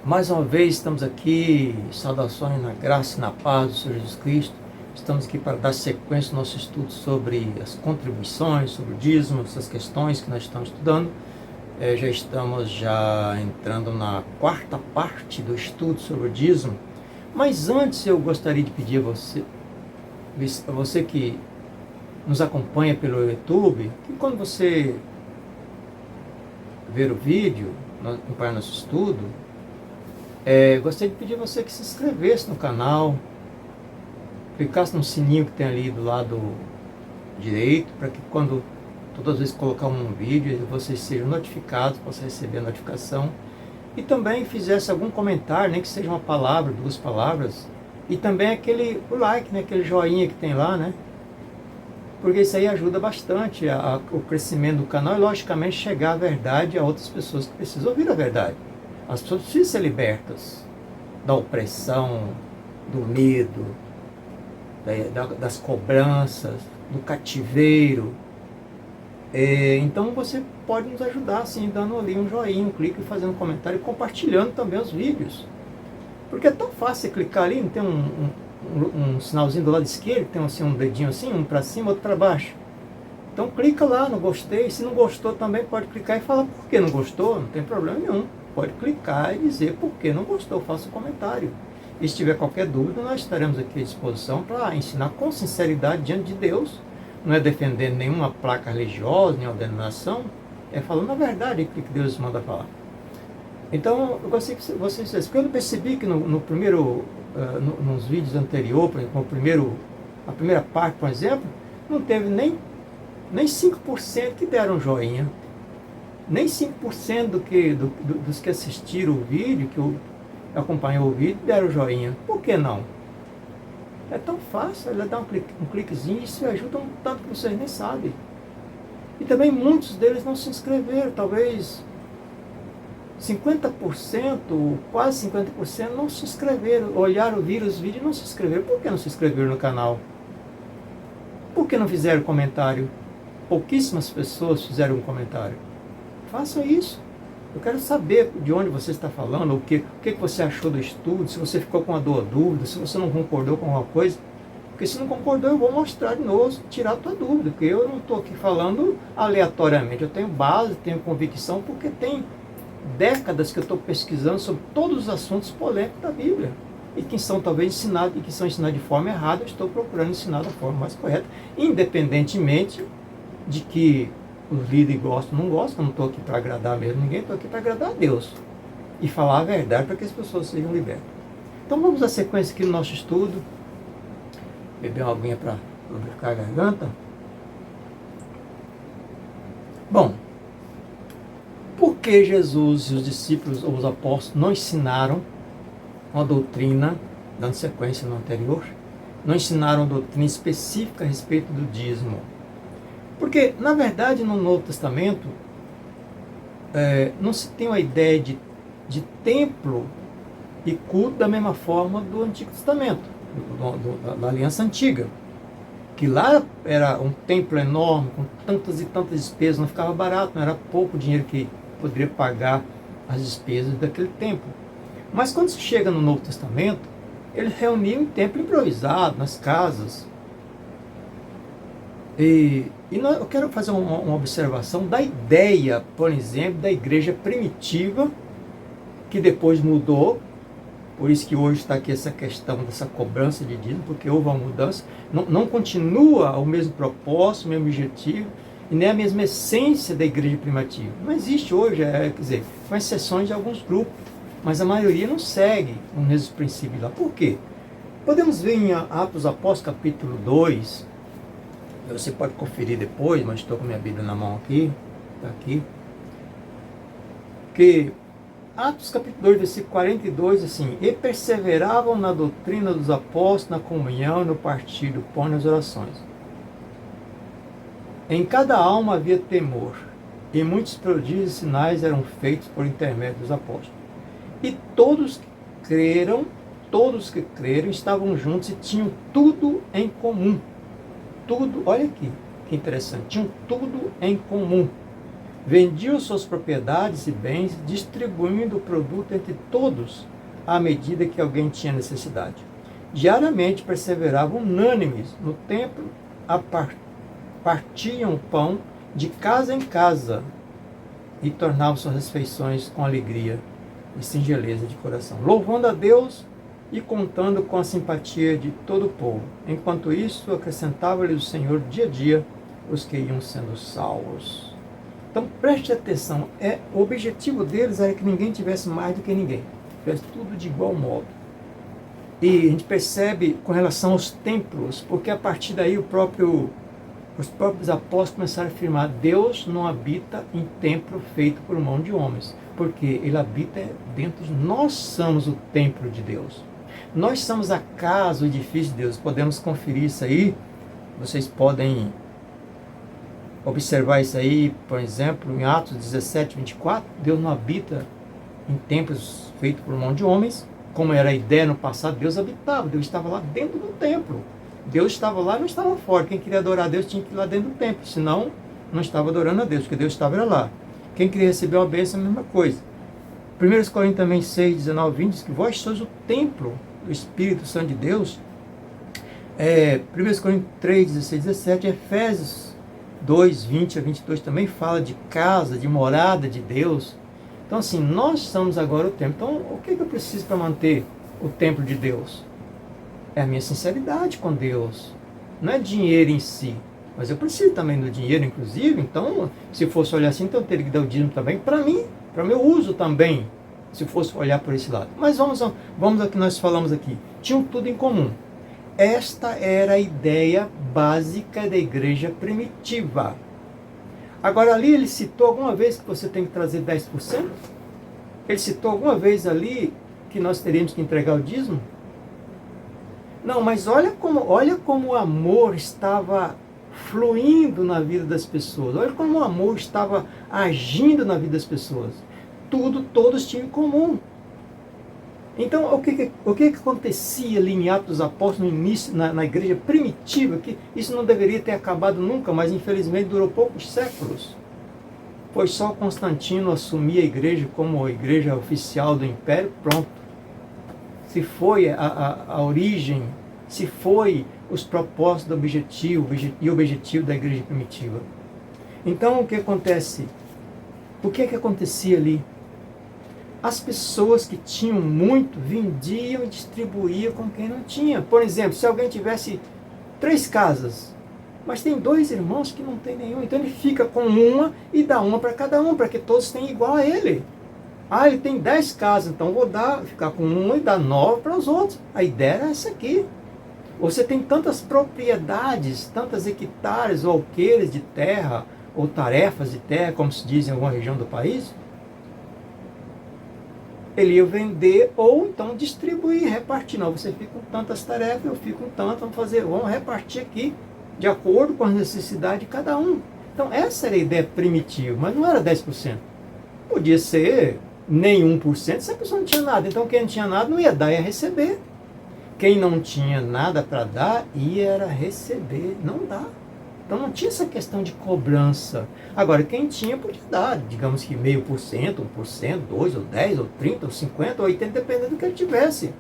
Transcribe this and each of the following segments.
Mais uma vez estamos aqui, saudações na graça e na paz do Senhor Jesus Cristo. Estamos aqui para dar sequência ao nosso estudo sobre as contribuições, sobre o dízimo, essas questões que nós estamos estudando. Já estamos entrando na quarta parte do estudo sobre o dízimo. Mas antes eu gostaria de pedir a você que nos acompanha pelo YouTube, que quando você ver o vídeo, acompanhar nosso estudo, gostaria de pedir a você que se inscrevesse no canal, clicasse no sininho que tem ali do lado direito, para que quando todas as vezes colocar um vídeo, vocês sejam notificados, possam receber a notificação, e também fizesse algum comentário, nem que seja uma palavra, 2 palavras, e também o like, né, aquele joinha que tem lá, né, porque isso aí ajuda bastante o crescimento do canal e, logicamente, chegar a verdade a outras pessoas que precisam ouvir a verdade. As pessoas precisam ser libertas da opressão, do medo, das cobranças, do cativeiro. Então você pode nos ajudar assim, dando ali um joinha, um clique, fazendo um comentário e compartilhando também os vídeos. Porque é tão fácil você clicar ali, não tem um sinalzinho do lado esquerdo, tem assim, um dedinho assim, um para cima, outro para baixo. Então clica lá no gostei, se não gostou também pode clicar e falar por que não gostou, não tem problema nenhum. Pode clicar e dizer por que não gostou, faça um comentário. E se tiver qualquer dúvida, nós estaremos aqui à disposição para ensinar com sinceridade diante de Deus. Não é defendendo nenhuma placa religiosa, nenhuma denominação, é falando a verdade que Deus manda falar. Então, eu gostaria que vocês... Porque eu percebi que no primeiro, nos vídeos anteriores, por exemplo, a primeira parte, por exemplo, não teve nem 5% que deram joinha. Nem 5% dos que assistiram o vídeo, que acompanhou o vídeo, deram joinha. Por que não? É tão fácil, ela dá um cliquezinho e isso ajuda um tanto que vocês nem sabem. E também muitos deles não se inscreveram, talvez 50%, quase 50% não se inscreveram, olharam, viram os vídeos e não se inscreveram. Por que não se inscreveram no canal? Por que não fizeram comentário? Pouquíssimas pessoas fizeram um comentário. Faça isso. Eu quero saber de onde você está falando, o que você achou do estudo, se você ficou com uma dúvida, se você não concordou com alguma coisa. Porque se não concordou, eu vou mostrar de novo, tirar a tua dúvida, porque eu não estou aqui falando aleatoriamente. Eu tenho base, tenho convicção, porque tem décadas que eu estou pesquisando sobre todos os assuntos polêmicos da Bíblia. E que são talvez ensinados, e que são ensinados de forma errada, eu estou procurando ensinar da forma mais correta, independentemente de que os líderes gostam ou não gostam. Eu não estou aqui para agradar mesmo ninguém, estou aqui para agradar a Deus e falar a verdade para que as pessoas sejam libertas. Então vamos à sequência aqui do nosso estudo. Beber uma aguinha para lubrificar a garganta. Bom, por que Jesus e os discípulos ou os apóstolos não ensinaram uma doutrina, dando sequência no anterior, não ensinaram uma doutrina específica a respeito do dízimo? Porque, na verdade, no Novo Testamento, não se tem uma ideia de templo e culto da mesma forma do Antigo Testamento, da Aliança Antiga. Que lá era um templo enorme, com tantas e tantas despesas, não ficava barato, não era pouco dinheiro que poderia pagar as despesas daquele templo. Mas quando se chega no Novo Testamento, eles reuniam um templo improvisado, nas casas. Eu quero fazer uma observação da ideia, por exemplo, da igreja primitiva, que depois mudou, por isso que hoje está aqui essa questão dessa cobrança de dízimo, porque houve uma mudança, não continua o mesmo propósito, o mesmo objetivo, e nem a mesma essência da igreja primitiva. Não existe hoje, quer dizer, com exceções de alguns grupos, mas a maioria não segue os mesmos princípios lá. Por quê? Podemos ver em Atos dos Apóstolos, capítulo 2, você pode conferir depois, mas estou com minha Bíblia na mão aqui, está aqui, que Atos capítulo 2, versículo 42, assim, e perseveravam na doutrina dos apóstolos, na comunhão, no partir do pão e nas orações. Em cada alma havia temor, e muitos prodígios e sinais eram feitos por intermédio dos apóstolos. E todos que creram estavam juntos e tinham tudo em comum. Tudo, olha aqui, que interessante, tinham tudo em comum. Vendiam suas propriedades e bens, distribuindo o produto entre todos, à medida que alguém tinha necessidade. Diariamente perseveravam unânimes no templo, partiam o pão de casa em casa e tornavam suas refeições com alegria e singeleza de coração, louvando a Deus e contando com a simpatia de todo o povo. Enquanto isso, acrescentava-lhes o Senhor dia a dia os que iam sendo salvos. Então preste atenção, o objetivo deles era que ninguém tivesse mais do que ninguém, tivesse tudo de igual modo. E a gente percebe com relação aos templos, porque a partir daí os próprios apóstolos começaram a afirmar: Deus não habita em templo feito por mão de homens, porque Ele habita dentro de nós. Somos o templo de Deus. Nós somos a casa, o edifício de Deus. Podemos conferir isso aí. Vocês podem observar isso aí, por exemplo, em Atos 17, 24. Deus não habita em templos feitos por mão de homens, como era a ideia no passado. Deus habitava, Deus estava lá dentro do templo. Deus estava lá, não estava fora. Quem queria adorar a Deus tinha que ir lá dentro do templo, senão não estava adorando a Deus, porque Deus estava lá. Quem queria receber uma bênção, a mesma coisa. 1 Coríntios também 6, 19, 20 diz que vós sois o templo do Espírito Santo de Deus. 1 Coríntios 3, 16, 17, Efésios 2, 20 a 22 também fala de casa, de morada de Deus. Então assim, nós somos agora o templo. Então o que eu preciso para manter o templo de Deus? É a minha sinceridade com Deus. Não é dinheiro em si, mas eu preciso também do dinheiro, inclusive. Então, se fosse olhar assim, então eu teria que dar o dízimo também para mim, para o meu uso também, se fosse olhar por esse lado. Mas vamos ao que nós falamos aqui. Tinham tudo em comum. Esta era a ideia básica da igreja primitiva. Agora ali ele citou alguma vez que você tem que trazer 10%? Ele citou alguma vez ali que nós teríamos que entregar o dízimo? Não, mas olha como o amor estava fluindo na vida das pessoas. Olha como o amor estava agindo na vida das pessoas. Todos tinham em comum. Então, o que acontecia ali em Atos dos Apóstolos, no início, na igreja primitiva, que isso não deveria ter acabado nunca, mas infelizmente durou poucos séculos. Foi só Constantino assumir a igreja como a igreja oficial do Império, pronto. Se foi a origem, se foi os propósitos do objetivo e o objetivo da igreja primitiva. Então, o que acontece? O que acontecia ali? As pessoas que tinham muito vendiam e distribuíam com quem não tinha. Por exemplo, se alguém tivesse 3 casas, mas tem 2 irmãos que não tem nenhum, então ele fica com uma e dá uma para cada um, para que todos tenham igual a ele. Ele tem 10 casas, então vou ficar com uma e dar 9 para os outros. A ideia era essa aqui. Você tem tantas propriedades, tantas hectares ou alqueires de terra, ou tarefas de terra, como se diz em alguma região do país. Ele ia vender ou então distribuir, repartir. Não, você fica com tantas tarefas, eu fico com tantas, vamos repartir aqui, de acordo com as necessidades de cada um. Então essa era a ideia primitiva, mas não era 10%. Podia ser nem 1%, se a pessoa não tinha nada. Então quem não tinha nada não ia dar, ia receber. Quem não tinha nada para dar, ia receber, não dá. Então não tinha essa questão de cobrança. Agora, quem tinha podia dar, digamos que 0,5%, 1%, 2%, ou 10%, ou 30%, ou 50%, ou 80%, dependendo do que ele tivesse.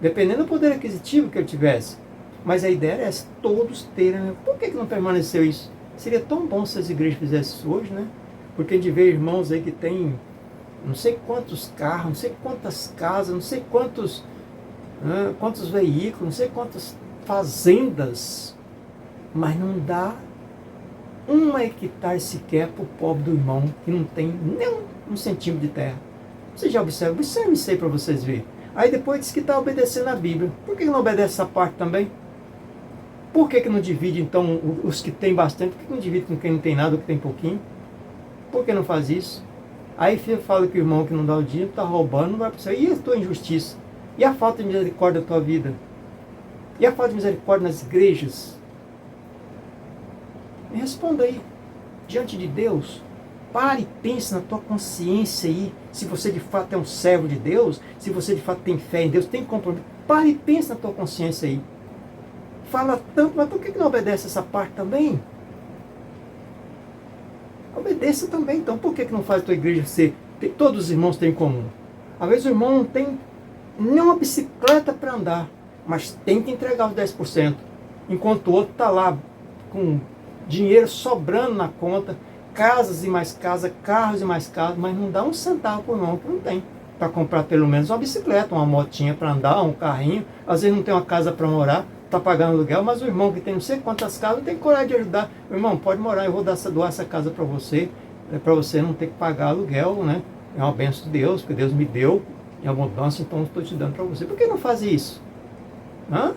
Dependendo do poder aquisitivo que ele tivesse. Mas a ideia era essa, todos terem. Por que não permaneceu isso? Seria tão bom se as igrejas fizessem isso hoje, né? Porque a gente vê irmãos aí que tem não sei quantos carros, não sei quantas casas, não sei quantos veículos, não sei quantas fazendas, mas não dá 1 hectare sequer para o pobre do irmão que não tem nem 1 centímetro de terra. Você já observa isso aí para vocês verem. Aí depois diz que está obedecendo a Bíblia. Por que não obedece essa parte também? Por que não divide então os que têm bastante? Por que não divide com quem não tem nada ou que tem pouquinho? Por que não faz isso? Aí fala que o irmão que não dá o dinheiro está roubando, não vai para o céu. E a tua injustiça? E a falta de misericórdia da tua vida? E a falta de misericórdia nas igrejas? Me responda aí, diante de Deus. Pare e pense na tua consciência aí, se você de fato é um servo de Deus, se você de fato tem fé em Deus, tem compromisso. Pare e pense na tua consciência aí. Fala tanto, mas por que não obedece essa parte também? obedeça também. Então, por que não faz a tua igreja ser... Todos os irmãos têm em comum. Às vezes o irmão não tem nenhuma bicicleta para andar, mas tem que entregar os 10%, enquanto o outro está lá com dinheiro sobrando na conta, casas e mais casas, carros e mais carros, mas não dá um centavo por irmão que não tem, para comprar pelo menos uma bicicleta, uma motinha para andar, um carrinho. Às vezes não tem uma casa para morar, está pagando aluguel, mas o irmão que tem não sei quantas casas não tem coragem de ajudar. O irmão, pode morar, eu vou doar essa casa para você não ter que pagar aluguel, né? É uma bênção de Deus, porque Deus me deu em abundância, então eu estou te dando para você. Por que não faz isso? Hã?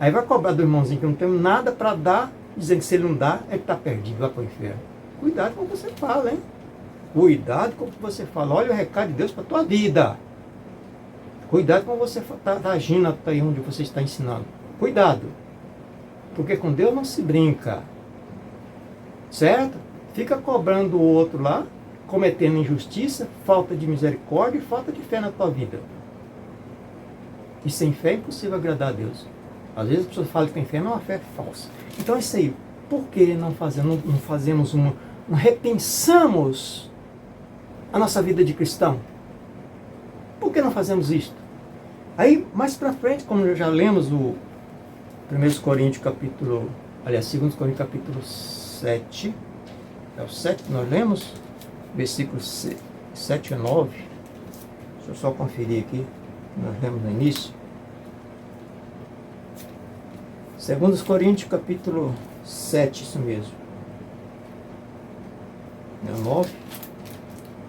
Aí vai cobrar do irmãozinho que não tem nada para dar, dizendo que se ele não dá, ele está perdido lá para o inferno. Cuidado com o que você fala, hein? Cuidado com o que você fala. Olha o recado de Deus para a tua vida. Cuidado com você está agindo aí onde você está ensinando. Cuidado. Porque com Deus não se brinca. Certo? Fica cobrando o outro lá, cometendo injustiça, falta de misericórdia e falta de fé na tua vida. E sem fé é impossível agradar a Deus. Às vezes as pessoas falam que tem fé, mas é uma fé falsa. Então é isso aí. Por que não fazemos não repensamos a nossa vida de cristão? Por que não fazemos isto? Aí, mais para frente, como já lemos o 2 Coríntios capítulo 7, é o 7 que nós lemos, versículos 7 a 9. Deixa eu só conferir aqui, nós lemos no início. 2 Coríntios capítulo 7, isso mesmo. É o 9.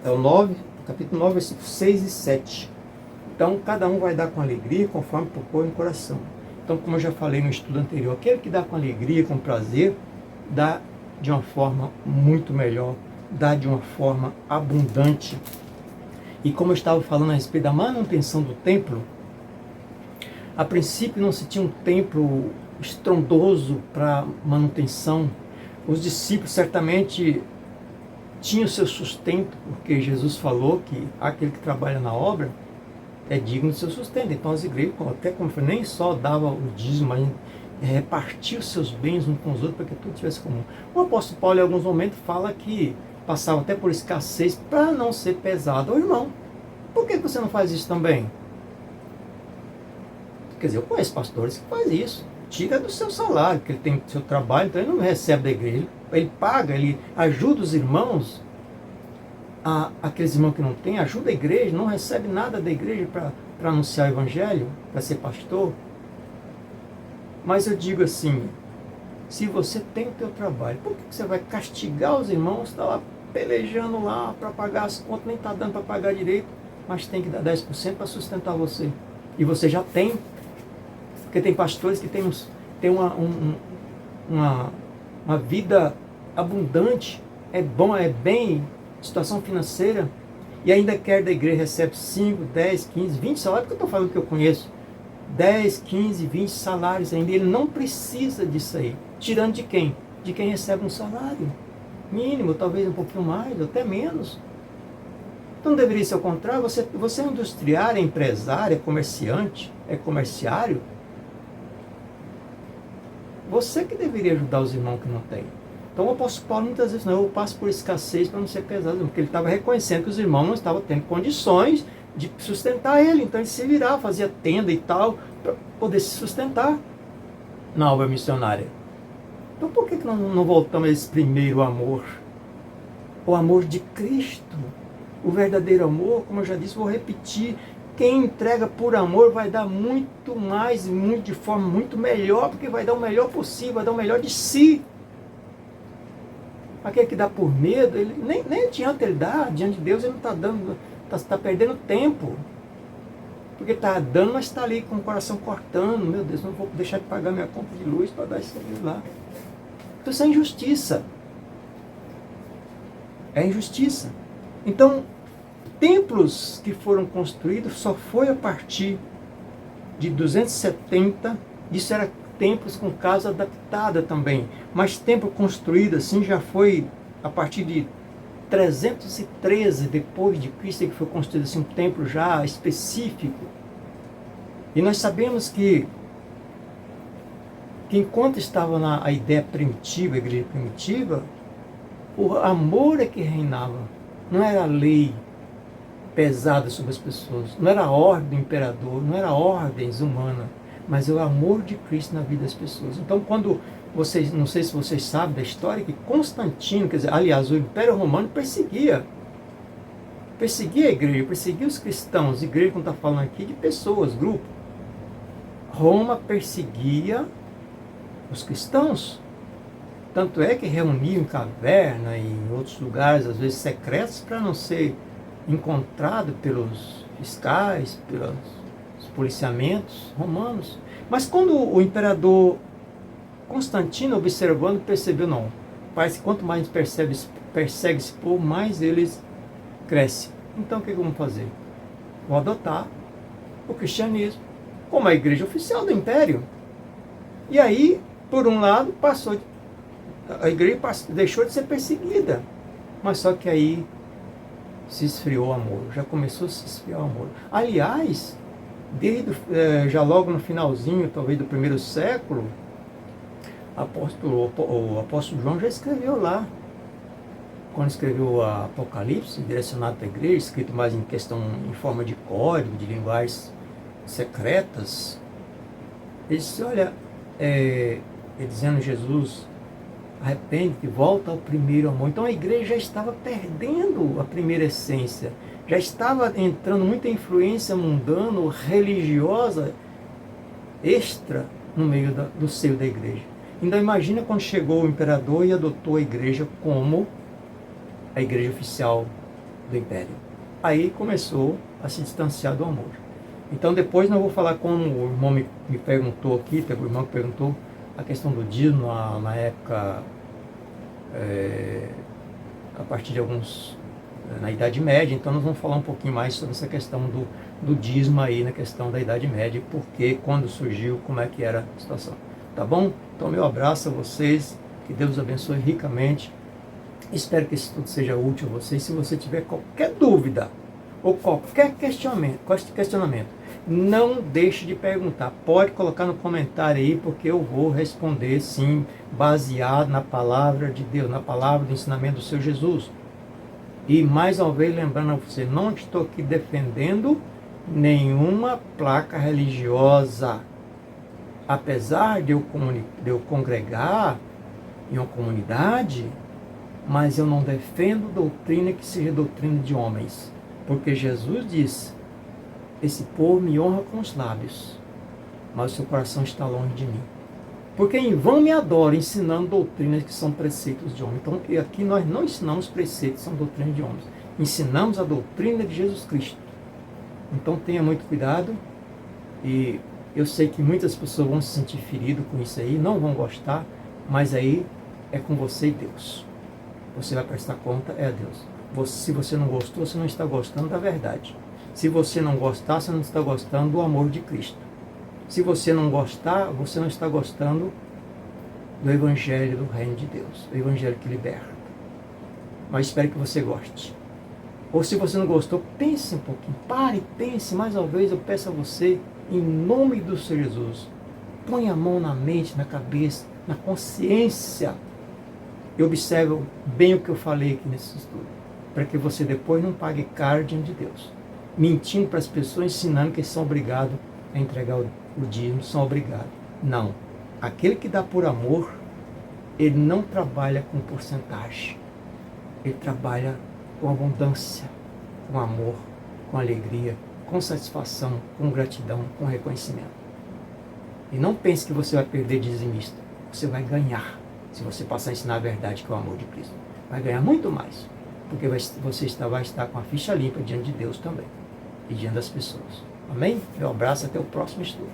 É o 9, capítulo 9, versículos 6 e 7. Então, cada um vai dar com alegria, conforme propõe no coração. Então, como eu já falei no estudo anterior, aquele que dá com alegria, com prazer, dá de uma forma muito melhor, dá de uma forma abundante. E como eu estava falando a respeito da manutenção do templo, a princípio não se tinha um templo estrondoso para manutenção. Os discípulos certamente tinham seu sustento, porque Jesus falou que aquele que trabalha na obra é digno do seu sustento. Então as igrejas, até como foi, nem só dava o dízimo, mas repartia os seus bens uns com os outros para que tudo tivesse comum. O apóstolo Paulo em alguns momentos fala que passava até por escassez para não ser pesado ao irmão. Por que você não faz isso também? Quer dizer, eu conheço pastores que fazem isso. Tira do seu salário, que ele tem do seu trabalho, então ele não recebe da igreja. Ele paga, ele ajuda os irmãos, aqueles irmãos que não têm, ajuda a igreja, não recebe nada da igreja para anunciar o evangelho, para ser pastor. Mas eu digo assim, se você tem o teu trabalho, por que você vai castigar os irmãos, está lá pelejando lá para pagar as contas, nem está dando para pagar direito, mas tem que dar 10% para sustentar você. E você já tem, porque tem pastores que têm uma vida abundante, é bom, é bem, situação financeira, e ainda quer da igreja, recebe 5, 10, 15, 20 salários, porque eu estou falando que eu conheço, 10, 15, 20 salários ainda, ele não precisa disso aí, tirando de quem? De quem recebe um salário mínimo, talvez um pouquinho mais, ou até menos. Então deveria ser o contrário. Você é industriário, é empresário, é comerciante, é comerciário, você que deveria ajudar os irmãos que não têm. Então o apóstolo Paulo muitas vezes não, eu passo por escassez para não ser pesado, porque ele estava reconhecendo que os irmãos não estavam tendo condições de sustentar ele, então ele se virava, fazia tenda e tal, para poder se sustentar na obra missionária. Então por que não voltamos a esse primeiro amor? O amor de Cristo, o verdadeiro amor, como eu já disse, vou repetir, quem entrega por amor vai dar muito mais, de forma muito melhor, porque vai dar o melhor possível, vai dar o melhor de si. Aquele que dá por medo, ele nem adianta ele dar, diante de Deus ele não está dando, está perdendo tempo. Porque está dando, mas está ali com o coração cortando. Meu Deus, não vou deixar de pagar minha conta de luz para dar isso lá. Então isso é injustiça. É injustiça. Então, templos que foram construídos só foi a partir de 270, isso era templos com casa adaptada também, mas templo construído assim já foi a partir de 313 depois de Cristo, que foi construído assim, um templo já específico. E nós sabemos que enquanto estava a ideia primitiva, a igreja primitiva, O amor é que reinava. Não era a lei pesada sobre as pessoas. Não era a ordem do imperador. Não era ordens humanas. Mas o amor de Cristo na vida das pessoas. Então, quando vocês, não sei se vocês sabem da história, que Constantino, quer dizer, aliás, o Império Romano perseguia a igreja, perseguia os cristãos. Igreja, como está falando aqui, de pessoas, grupo. Roma perseguia os cristãos. Tanto é que reuniam em caverna e em outros lugares, às vezes secretos, para não ser encontrado pelos fiscais, pelos policiamentos romanos. Mas quando o imperador Constantino, observando, percebeu, não, parece que quanto mais persegue esse povo, mais eles crescem. Então o que vamos fazer? Vou adotar o cristianismo como a igreja oficial do império. E aí, por um lado, a igreja deixou de ser perseguida. Mas só que aí se esfriou o amor. Já começou a se esfriar o amor. Aliás, já logo no finalzinho, talvez do primeiro século, o apóstolo João já escreveu lá. Quando escreveu o Apocalipse, direcionado para a igreja, escrito mais em forma de código, de linguagens secretas, ele disse, olha, ele dizendo Jesus, arrepende-te, volta ao primeiro amor. Então a igreja já estava perdendo a primeira essência, já estava entrando muita influência mundana, religiosa, extra, no meio do seio da igreja. Então imagina quando chegou o imperador e adotou a igreja como a igreja oficial do império. Aí começou a se distanciar do amor. Então depois não vou falar como o irmão me perguntou aqui, teve um irmão que perguntou a questão do dízimo na época, a partir de alguns, na Idade Média. Então nós vamos falar um pouquinho mais sobre essa questão do dízimo aí, na questão da Idade Média, porque quando surgiu, como é que era a situação. Tá bom? Então meu abraço a vocês, que Deus abençoe ricamente. Espero que esse estudo seja útil a vocês. Se você tiver qualquer dúvida ou qualquer questionamento, não deixe de perguntar. Pode colocar no comentário aí, porque eu vou responder sim, baseado na palavra de Deus, na palavra do ensinamento do Senhor Jesus. E mais uma vez lembrando a você, não estou aqui defendendo nenhuma placa religiosa. Apesar de eu congregar em uma comunidade, mas eu não defendo doutrina que seja doutrina de homens. Porque Jesus disse, esse povo me honra com os lábios, mas o seu coração está longe de mim. Porque em vão me adoram, ensinando doutrinas que são preceitos de homens. Então aqui nós não ensinamos preceitos, são doutrinas de homens. Ensinamos a doutrina de Jesus Cristo. Então tenha muito cuidado. E eu sei que muitas pessoas vão se sentir feridas com isso aí, não vão gostar, mas aí é com você e Deus. Você vai prestar conta, é a Deus. Se você não gostou, você não está gostando da verdade. Se você não gostar, você não está gostando do amor de Cristo. Se você não gostar, você não está gostando do Evangelho do Reino de Deus, o Evangelho que liberta. Mas espero que você goste. Ou se você não gostou, pense um pouquinho, pare, pense, mais uma vez eu peço a você, em nome do Senhor Jesus, põe a mão na mente, na cabeça, na consciência, e observe bem o que eu falei aqui nesse estudo, para que você depois não pague caro diante de Deus, mentindo para as pessoas, ensinando que eles são obrigados a entregar o dízimo, são obrigados. Não. Aquele que dá por amor, ele não trabalha com porcentagem, ele trabalha com abundância, com amor, com alegria, com satisfação, com gratidão, com reconhecimento. E não pense que você vai perder dizimista, você vai ganhar. Se você passar a ensinar a verdade, que é o amor de Cristo, vai ganhar muito mais, porque você vai estar com a ficha limpa diante de Deus também, e diante das pessoas. Amém? Meu abraço, até o próximo estudo.